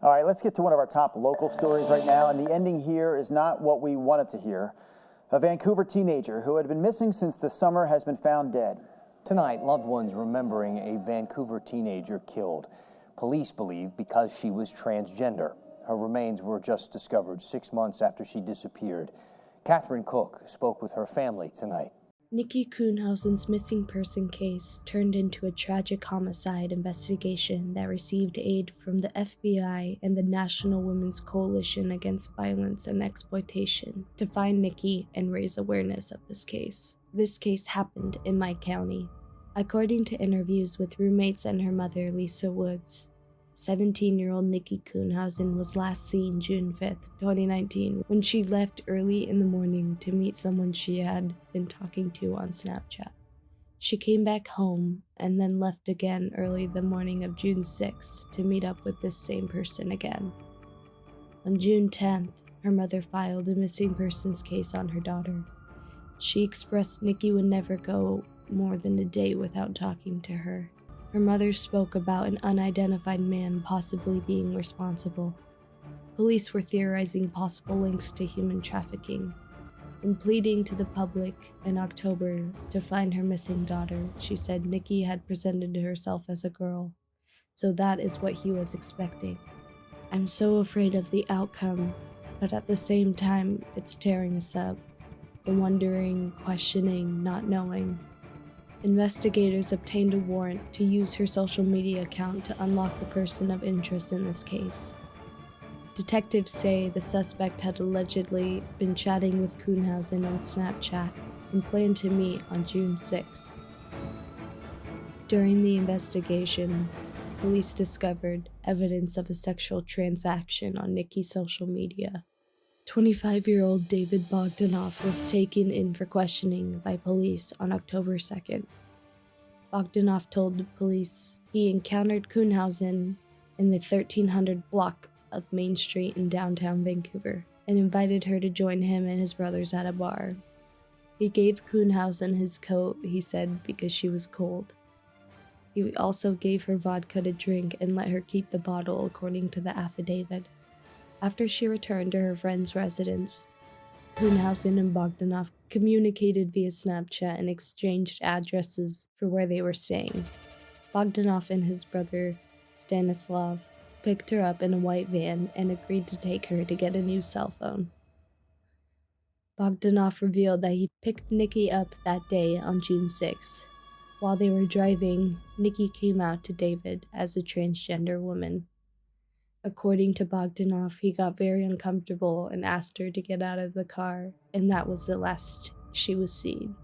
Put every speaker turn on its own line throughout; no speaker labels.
All right, let's get to one of our top local stories right now, and the ending here is not what we wanted to hear. A Vancouver teenager who had been missing since the summer has been found dead.
Tonight, loved ones remembering a Vancouver teenager killed. Police believe because she was transgender. Her remains were just discovered 6 months after she disappeared. Catherine Cook spoke with her family tonight.
Nikki Kuhnhausen's missing person case turned into a tragic homicide investigation that received aid from the FBI and the National Women's Coalition Against Violence and Exploitation to find Nikki and raise awareness of this case. This case happened in my county. According to interviews with roommates and her mother, Lisa Woods, 17-year-old Nikki Kuhnhausen was last seen June 5th, 2019, when she left early in the morning to meet someone she had been talking to on Snapchat. She came back home and then left again early the morning of June 6th to meet up with this same person again. On June 10th, her mother filed a missing persons case on her daughter. She expressed Nikki would never go more than a day without talking to her. Her mother spoke about an unidentified man possibly being responsible. Police were theorizing possible links to human trafficking. In pleading to the public in October to find her missing daughter, she said Nikki had presented herself as a girl, so that is what he was expecting. I'm so afraid of the outcome, but at the same time, it's tearing us up. The wondering, questioning, not knowing. Investigators obtained a warrant to use her social media account to unlock the person of interest in this case. Detectives say the suspect had allegedly been chatting with Kuhnhausen on Snapchat and planned to meet on June 6th. During the investigation, police discovered evidence of a sexual transaction on Nikki's social media. 25-year-old David Bogdanov was taken in for questioning by police on October 2nd. Bogdanov told the police he encountered Kuhnhausen in the 1300 block of Main Street in downtown Vancouver and invited her to join him and his brothers at a bar. He gave Kuhnhausen his coat, he said, because she was cold. He also gave her vodka to drink and let her keep the bottle, according to the affidavit. After she returned to her friend's residence, Kuhnhausen and Bogdanov communicated via Snapchat and exchanged addresses for where they were staying. Bogdanov and his brother, Stanislav, picked her up in a white van and agreed to take her to get a new cell phone. Bogdanov revealed that he picked Nikki up that day on June 6th. While they were driving, Nikki came out to David as a transgender woman. According to Bogdanov, he got very uncomfortable and asked her to get out of the car, and that was the last she was seen.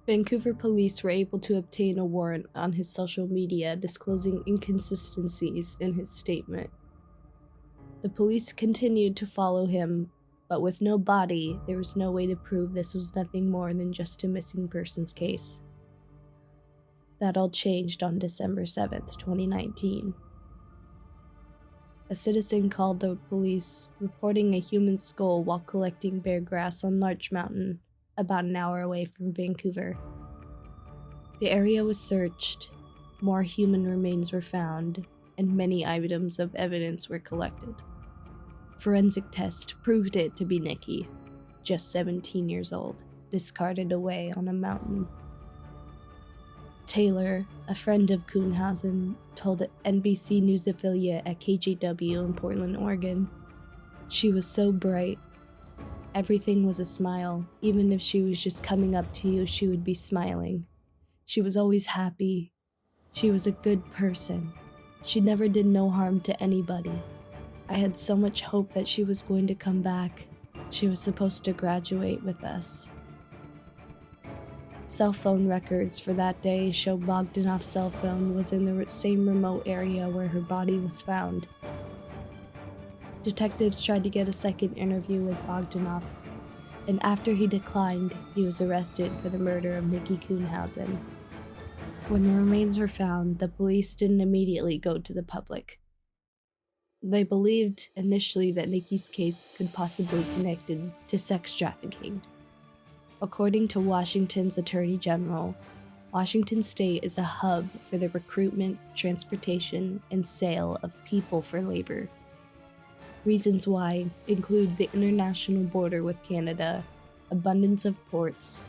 Vancouver police were able to obtain a warrant on his social media disclosing inconsistencies in his statement. The police continued to follow him, but with no body, there was no way to prove this was nothing more than just a missing persons case. That all changed on December 7th, 2019. A citizen called the police, reporting a human skull while collecting bear grass on Larch Mountain, about an hour away from Vancouver. The area was searched, more human remains were found, and many items of evidence were collected. Forensic tests proved it to be Nikki, just 17 years old, discarded away on a mountain. Taylor, a friend of Kuhnhausen, told the NBC News affiliate at KJW in Portland, Oregon, "She was so bright. Everything was a smile. Even if she was just coming up to you, she would be smiling. She was always happy. She was a good person. She never did no harm to anybody. I had so much hope that she was going to come back. She was supposed to graduate with us." Cell phone records for that day show Bogdanov's cell phone was in the same remote area where her body was found. Detectives tried to get a second interview with Bogdanov, and after he declined, he was arrested for the murder of Nikki Kuhnhausen. When the remains were found, the police didn't immediately go to the public. They believed initially that Nikki's case could possibly be connected to sex trafficking. According to Washington's Attorney General, Washington State is a hub for the recruitment, transportation, and sale of people for labor. Reasons why include the international border with Canada, abundance of ports,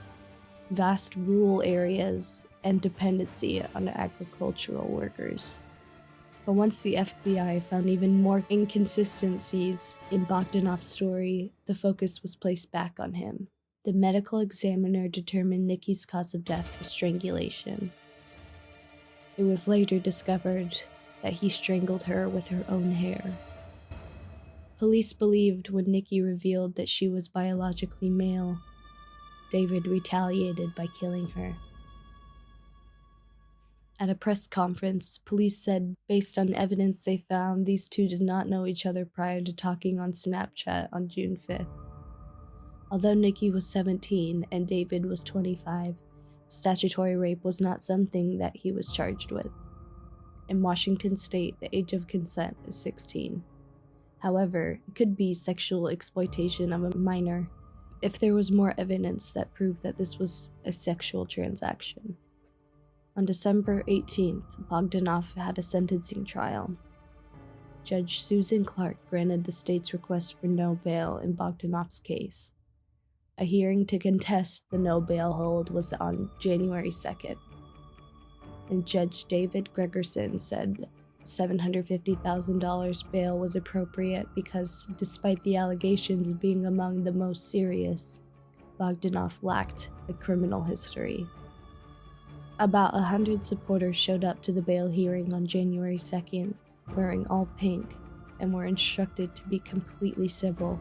vast rural areas, and dependency on agricultural workers. But once the FBI found even more inconsistencies in Bogdanov's story, the focus was placed back on him. The medical examiner determined Nikki's cause of death was strangulation. It was later discovered that he strangled her with her own hair. Police believed when Nikki revealed that she was biologically male, David retaliated by killing her. At a press conference, police said based on evidence they found, these two did not know each other prior to talking on Snapchat on June 5th. Although Nikki was 17 and David was 25, statutory rape was not something that he was charged with. In Washington State, the age of consent is 16. However, it could be sexual exploitation of a minor if there was more evidence that proved that this was a sexual transaction. On December 18th, Bogdanov had a sentencing trial. Judge Susan Clark granted the state's request for no bail in Bogdanov's case. A hearing to contest the no bail hold was on January 2nd, and Judge David Gregerson said $750,000 bail was appropriate because, despite the allegations being among the most serious, Bogdanov lacked a criminal history. About 100 supporters showed up to the bail hearing on January 2nd, wearing all pink, and were instructed to be completely civil.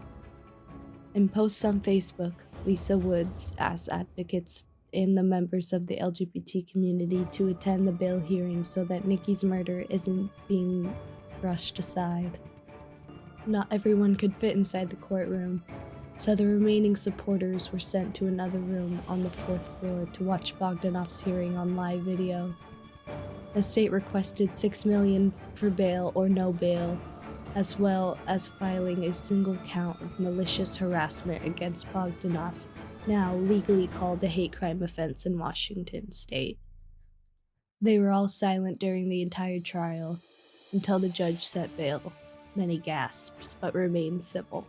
In posts on Facebook, Lisa Woods asked advocates and the members of the LGBT community to attend the bail hearing so that Nikki's murder isn't being brushed aside. Not everyone could fit inside the courtroom, so the remaining supporters were sent to another room on the 4th floor to watch Bogdanov's hearing on live video. The state requested $6 million for bail or no bail, as well as filing a single count of malicious harassment against Bogdanov, now legally called a hate crime offense in Washington State. They were all silent during the entire trial, until the judge set bail. Many gasped, but remained civil.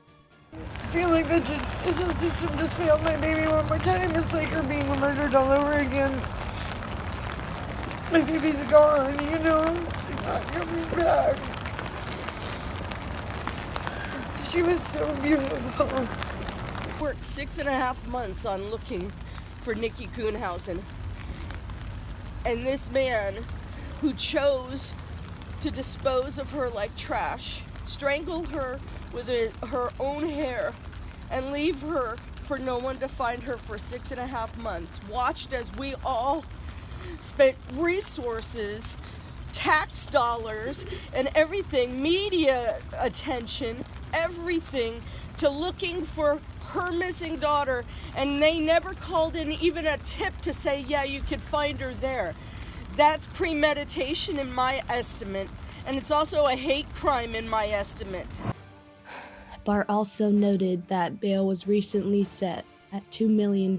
I feel like the judicial system just failed my baby one more time. It's like her being murdered all over again. My baby's gone, you know? She's not coming back. She was so beautiful.
Worked 6.5 months on looking for Nikki Kuhnhausen. And this man who chose to dispose of her like trash, strangle her with her own hair, and leave her for no one to find her for 6.5 months, watched as we all spent resources, tax dollars, and everything, media attention, everything, to looking for her missing daughter, and they never called in even a tip to say, yeah, you could find her there. That's premeditation in my estimate, and it's also a hate crime in my estimate.
Barr also noted that bail was recently set at $2 million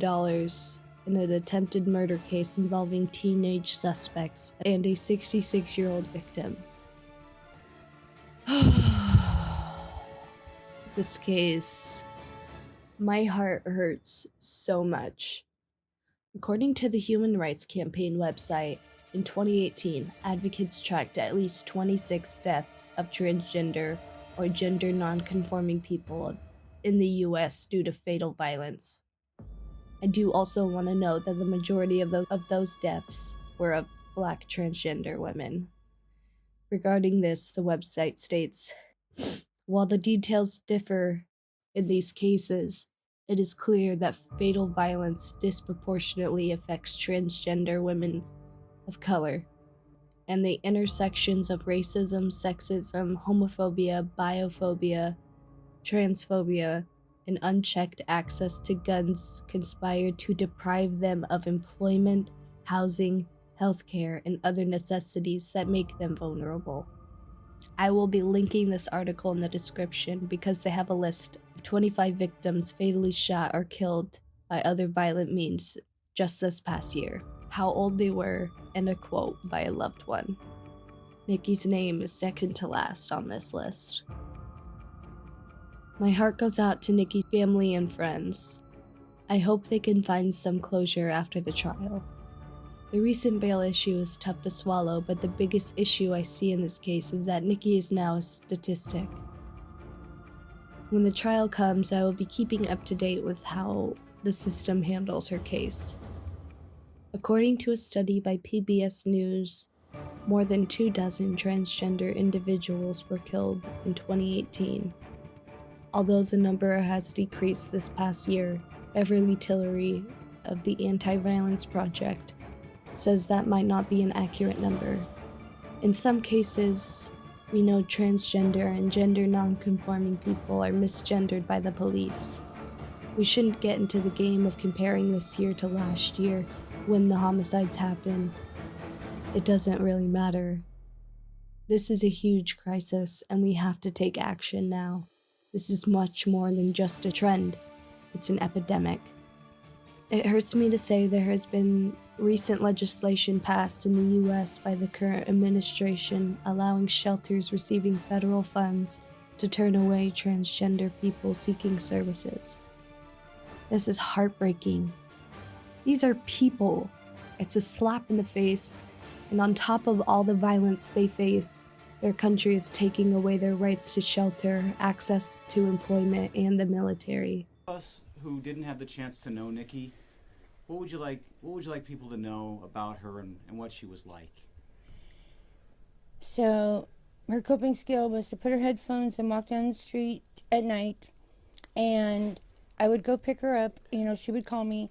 in an attempted murder case involving teenage suspects and a 66-year-old victim. This case, my heart hurts so much. According to the Human Rights Campaign website, in 2018, advocates tracked at least 26 deaths of transgender or gender non-conforming people in the US due to fatal violence. I do also want to note that the majority of those deaths were of Black transgender women. Regarding this, the website states, while the details differ in these cases, it is clear that fatal violence disproportionately affects transgender women of color, and the intersections of racism, sexism, homophobia, biophobia, transphobia, and unchecked access to guns conspire to deprive them of employment, housing, healthcare, and other necessities that make them vulnerable. I will be linking this article in the description because they have a list of 25 victims fatally shot or killed by other violent means just this past year. how old they were, and a quote by a loved one. Nikki's name is second to last on this list. My heart goes out to Nikki's family and friends. I hope they can find some closure after the trial. The recent bail issue is tough to swallow, but the biggest issue I see in this case is that Nikki is now a statistic. When the trial comes, I will be keeping up to date with how the system handles her case. According to a study by PBS News, more than 24 transgender individuals were killed in 2018. Although the number has decreased this past year, Beverly Tillery of the Anti-Violence Project says that might not be an accurate number. In some cases, we know transgender and gender non-conforming people are misgendered by the police. We shouldn't get into the game of comparing this year to last year when the homicides happened. It doesn't really matter. This is a huge crisis, and we have to take action now. This is much more than just a trend. It's an epidemic. It hurts me to say there has been recent legislation passed in the US by the current administration allowing shelters receiving federal funds to turn away transgender people seeking services. This is heartbreaking. These are people. It's a slap in the face, and on top of all the violence they face, their country is taking away their rights to shelter, access to employment, and the military.
Us who didn't have the chance to know Nikki, what would you like people to know about her and what she was like?
So her coping skill was to put her headphones and walk down the street at night, and I would go pick her up. She would call me,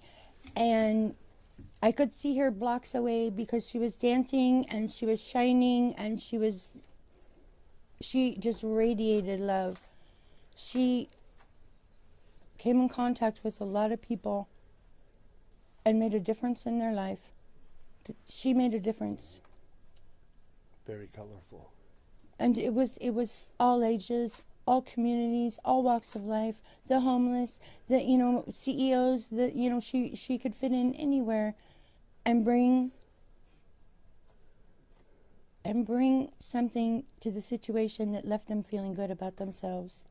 and I could see her blocks away because she was dancing and she was shining, and she just radiated love. She came in contact with a lot of people and made a difference in their life. She made a difference.
Very colorful.
And it was all ages, all communities, all walks of life, the homeless, the CEOs, she could fit in anywhere and bring something to the situation that left them feeling good about themselves.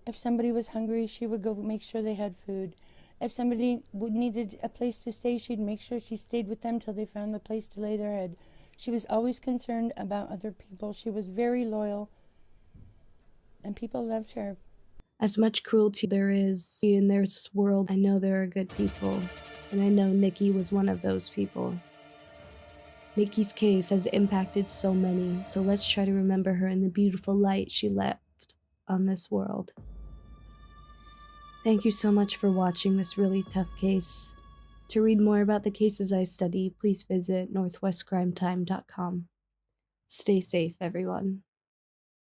If somebody was hungry, she would go make sure they had food. If somebody needed a place to stay, she'd make sure she stayed with them till they found a place to lay their head. She was always concerned about other people. She was very loyal, and people loved her.
As much cruelty there is in this world, I know there are good people, and I know Nikki was one of those people. Nikki's case has impacted so many, so let's try to remember her in the beautiful light she left on this world. Thank you so much for watching this really tough case. To read more about the cases I study, please visit northwestcrimetime.com. Stay safe, everyone.